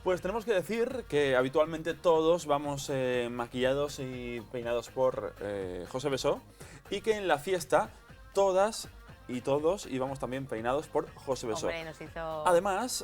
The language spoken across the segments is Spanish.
Pues tenemos que decir que habitualmente todos vamos maquillados y peinados por José Besó y que en la fiesta todas y todos íbamos también peinados por José Besó. Hombre, nos hizo... Además,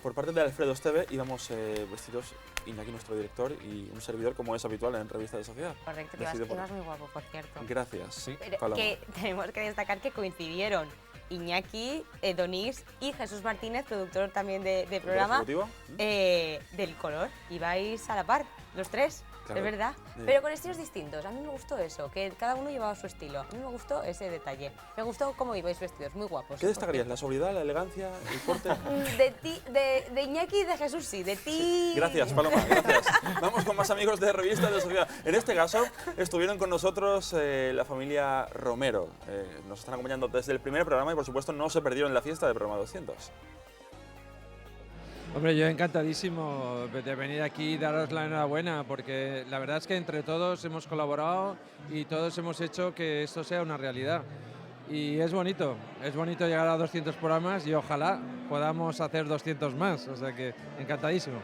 por parte de Alfredo Esteve íbamos vestidos, Iñaki, nuestro director, y un servidor, como es habitual en Revista de Sociedad. Correcto, ibas muy guapo, por cierto. Gracias. Sí. Pero Paloma. que tenemos que destacar que coincidieron Iñaki, Donís y Jesús Martínez, productor también de programa, ejecutivo? del color. Ibais a la par, los tres. Claro. Es verdad, Sí. pero con estilos distintos. A mí me gustó eso, que cada uno llevaba su estilo. A mí me gustó ese detalle. Me gustó cómo ibais vestidos, muy guapos. ¿Qué destacarías? ¿La sobriedad, la elegancia, el porte? De ti, de Iñaki y de Jesús sí, de ti... Gracias, Paloma, gracias. Vamos con más amigos de Revista de Sociedad. En este caso, estuvieron con nosotros la familia Romero. Nos están acompañando desde el primer programa y, por supuesto, no se perdieron la fiesta del programa 200. Hombre, yo encantadísimo de venir aquí y daros la enhorabuena, porque la verdad es que entre todos hemos colaborado y todos hemos hecho que esto sea una realidad. Y es bonito llegar a 200 programas y ojalá podamos hacer 200 más, o sea que encantadísimo.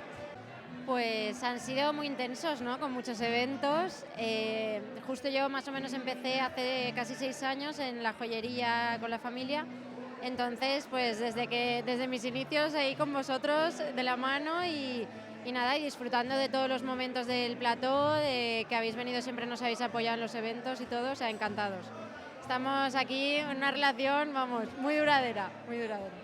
Pues han sido muy intensos, ¿no? Con muchos eventos. Justo yo más o menos empecé hace casi 6 años en la joyería con la familia. Entonces, pues desde mis inicios ahí con vosotros de la mano y nada, y disfrutando de todos los momentos del plató, de que habéis venido, siempre nos habéis apoyado en los eventos y todo, o sea, encantados. Estamos aquí en una relación, vamos, muy duradera, muy duradera.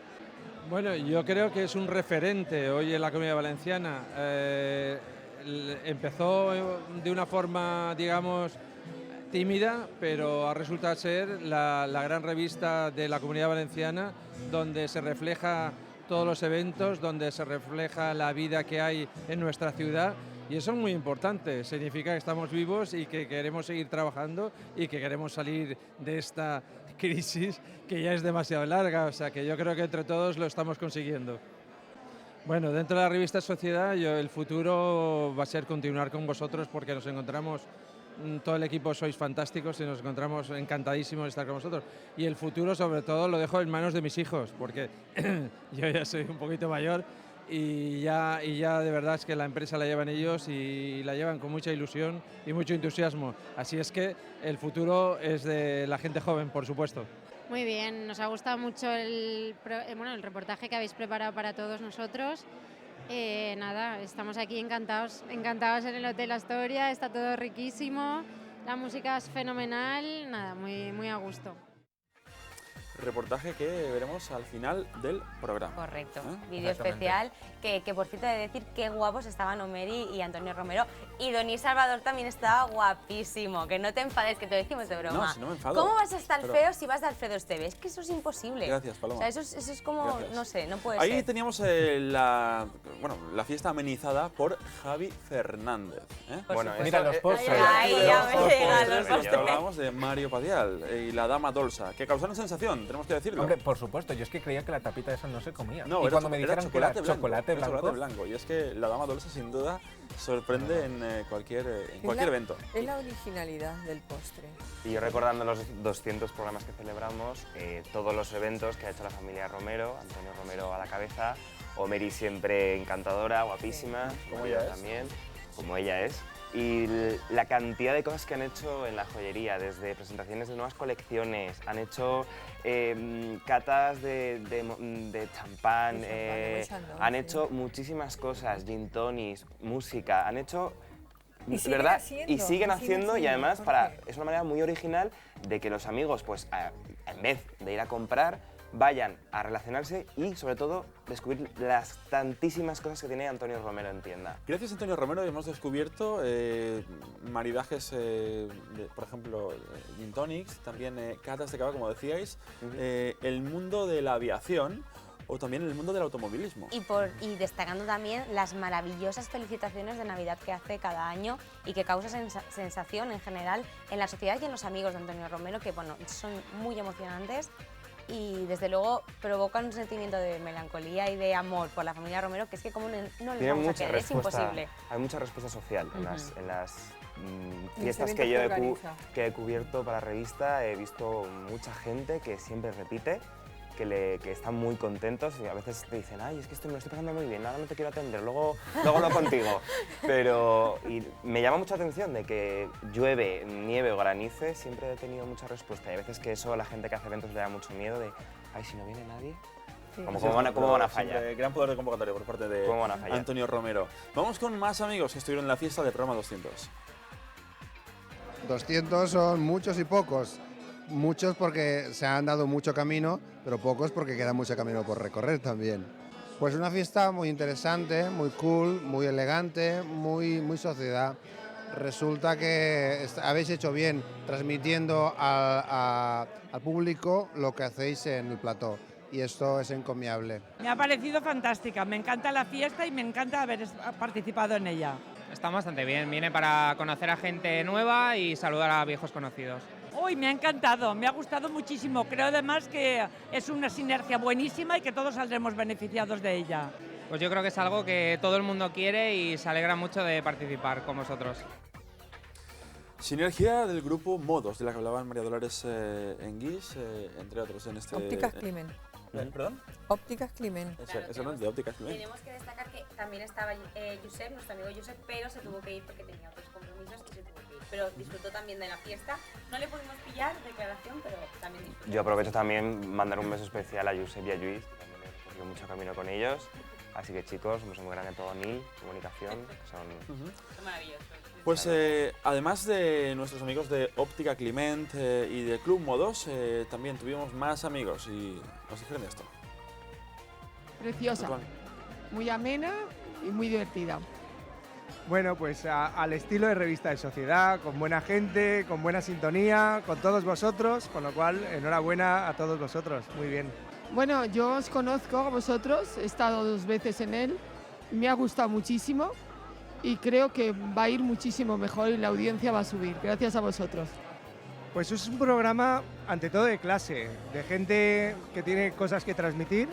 Bueno, yo creo que es un referente hoy en la Comunidad Valenciana. Empezó de una forma, digamos, tímida, pero ha resultado ser la gran revista de la Comunidad Valenciana, donde se refleja todos los eventos, donde se refleja la vida que hay en nuestra ciudad, y eso es muy importante. Significa que estamos vivos y que queremos seguir trabajando y que queremos salir de esta crisis que ya es demasiado larga, o sea que yo creo que entre todos lo estamos consiguiendo. Bueno, dentro de la revista Sociedad, el futuro va a ser continuar con vosotros, porque nos encontramos, todo el equipo sois fantásticos y nos encontramos encantadísimos de estar con vosotros. Y el futuro, sobre todo, lo dejo en manos de mis hijos, porque yo ya soy un poquito mayor y ya de verdad es que la empresa la llevan ellos y la llevan con mucha ilusión y mucho entusiasmo. Así es que el futuro es de la gente joven, por supuesto. Muy bien, nos ha gustado mucho el reportaje que habéis preparado para todos nosotros. Nada, estamos aquí encantados en el Hotel Astoria, está todo riquísimo, la música es fenomenal, nada, muy a gusto. Reportaje que veremos al final del programa. Correcto, ¿Eh? vídeo Exactamente. especial, que por cierto he de decir qué guapos estaban Omeri y Antonio Romero, y Donís Salvador también estaba guapísimo, que no te enfades, que te lo decimos de broma. No, si no me enfado. ¿Cómo vas a estar Pero- feo si vas de Alfredo Esteve? Es que eso es imposible. Gracias, Paloma. O sea, eso es como, Gracias. no sé, no puede Ahí ser. teníamos la fiesta amenizada por Javi Fernández. Por Bueno, supuesto. mira los postres. Ay, ya me llegan los Y postres. hablábamos de Mario Padial y la Dama Dolsa, que causaron sensación, tenemos que decirlo. Hombre, por supuesto, yo es que creía que la tapita esa no se comía. No, y era cuando me era dijeron que era blanco, chocolate era blanco, chocolate blanco. Y es que la Dama Dolsa, sin duda, sorprende en cualquier evento. Es la originalidad del postre. Y yo recordando los 200 programas que celebramos, todos los eventos que ha hecho la familia Romero, Antonio Romero a la cabeza, Omeri siempre encantadora, guapísima, Como Mario ella es. también, como ella es. Y la cantidad de cosas que han hecho en la joyería, desde presentaciones de nuevas colecciones, han hecho catas de champán, De champán, han sí. hecho muchísimas cosas, gin tonics, música, han hecho... Y siguen ¿verdad? haciendo, Y siguen haciendo, y además porque- es una manera muy original de que los amigos, pues en vez de ir a comprar, vayan a relacionarse y sobre todo descubrir las tantísimas cosas que tiene Antonio Romero en tienda. Gracias a Antonio Romero hemos descubierto maridajes, por ejemplo, gin tonics, también catas de cava, como decíais, el mundo de la aviación o también el mundo del automovilismo. Y destacando también las maravillosas felicitaciones de Navidad que hace cada año y que causa sensación en general en la sociedad y en los amigos de Antonio Romero, que bueno, son muy emocionantes y desde luego provocan un sentimiento de melancolía y de amor por la familia Romero, que es que como no les Tiene vamos a mucha querer, es respuesta, imposible. hay mucha respuesta social en las En fiestas los que yo eventos que organiza. he cubierto para la revista. He visto mucha gente que siempre repite que están muy contentos y a veces te dicen, ay, es que esto me lo estoy pasando muy bien, ahora no te quiero atender, luego hablo contigo. Pero y me llama mucha atención de que llueve, nieve o granice, siempre he tenido mucha respuesta. Y a veces que eso a la gente que hace eventos le da mucho miedo de, ay, si no viene nadie, Sí. ¿cómo van a fallar? Siempre gran poder de convocatoria por parte de ¿Cómo van a fallar? Antonio Romero. Vamos con más amigos que estuvieron en la fiesta de Programa 200. 200 son muchos y pocos. Muchos porque se han dado mucho camino, pero pocos porque queda mucho camino por recorrer también. Pues una fiesta muy interesante, muy cool, muy elegante, muy sociedad. Resulta que habéis hecho bien transmitiendo al público lo que hacéis en el plató y esto es encomiable. Me ha parecido fantástica, me encanta la fiesta y me encanta haber participado en ella. Está bastante bien, viene para conocer a gente nueva y saludar a viejos conocidos. Uy, me ha encantado, me ha gustado muchísimo. Creo además que es una sinergia buenísima y que todos saldremos beneficiados de ella. Pues yo creo que es algo que todo el mundo quiere y se alegra mucho de participar con vosotros. Sinergia del grupo Modos, de la que hablaban María Dolores Enguís, entre otros en este... Ópticas Climent. ¿Perdón? Ópticas Climent. Eso no es de Ópticas Climent. Tenemos que destacar que también estaba Josep, nuestro amigo Josep, pero se tuvo que ir porque tenía otros compromisos y se tuvo que ir. Pero disfrutó también de la fiesta. No le pudimos pillar declaración, pero también disfrutó. Yo aprovecho también mandar un beso especial a Josep y a Lluís, que también he recorrido mucho camino con ellos. Así que chicos, un beso muy grande a todo NIL, comunicación, que son... Son maravillosos. Pues además de nuestros amigos de Óptica Climent y de Club Modos, también tuvimos más amigos y nos dijeron esto. Preciosa, Juan. muy amena y muy divertida. Bueno, pues al estilo de revista de sociedad, con buena gente, con buena sintonía, con todos vosotros, con lo cual enhorabuena a todos vosotros, muy bien. Bueno, yo os conozco a vosotros, he estado 2 veces en él, me ha gustado muchísimo y creo que va a ir muchísimo mejor y la audiencia va a subir, gracias a vosotros. Pues es un programa ante todo de clase, de gente que tiene cosas que transmitir,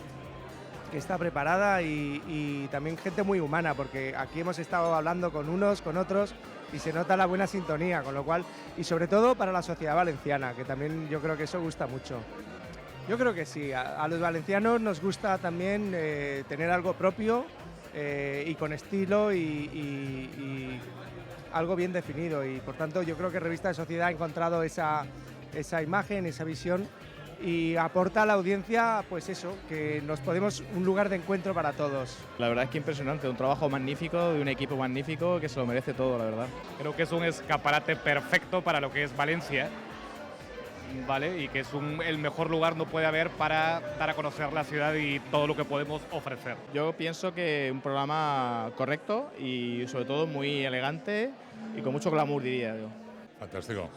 que está preparada y también gente muy humana, porque aquí hemos estado hablando con unos, con otros y se nota la buena sintonía, con lo cual, y sobre todo para la sociedad valenciana, que también yo creo que eso gusta mucho. Yo creo que sí, a los valencianos nos gusta también tener algo propio y con estilo y algo bien definido y por tanto yo creo que Revista de Sociedad ha encontrado esa imagen, esa visión y aporta a la audiencia pues eso, que nos podemos un lugar de encuentro para todos. La verdad es que impresionante, un trabajo magnífico, de un equipo magnífico que se lo merece todo, la verdad. Creo que es un escaparate perfecto para lo que es Valencia, ¿vale? Y que es el mejor lugar no puede haber para dar a conocer la ciudad y todo lo que podemos ofrecer. Yo pienso que un programa correcto y sobre todo muy elegante y con mucho glamour, diría yo. Fantástico.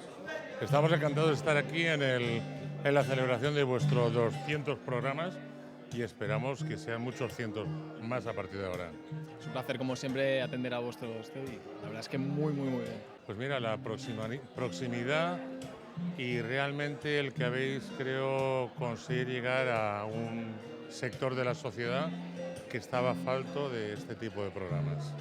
Estamos encantados de estar aquí en la celebración de vuestros 200 programas y esperamos que sean muchos cientos más a partir de ahora. Es un placer, como siempre, atender a vuestros y la verdad es que muy bien. Pues mira, la proximidad y realmente el que habéis, creo, conseguir llegar a un sector de la sociedad que estaba falto de este tipo de programas.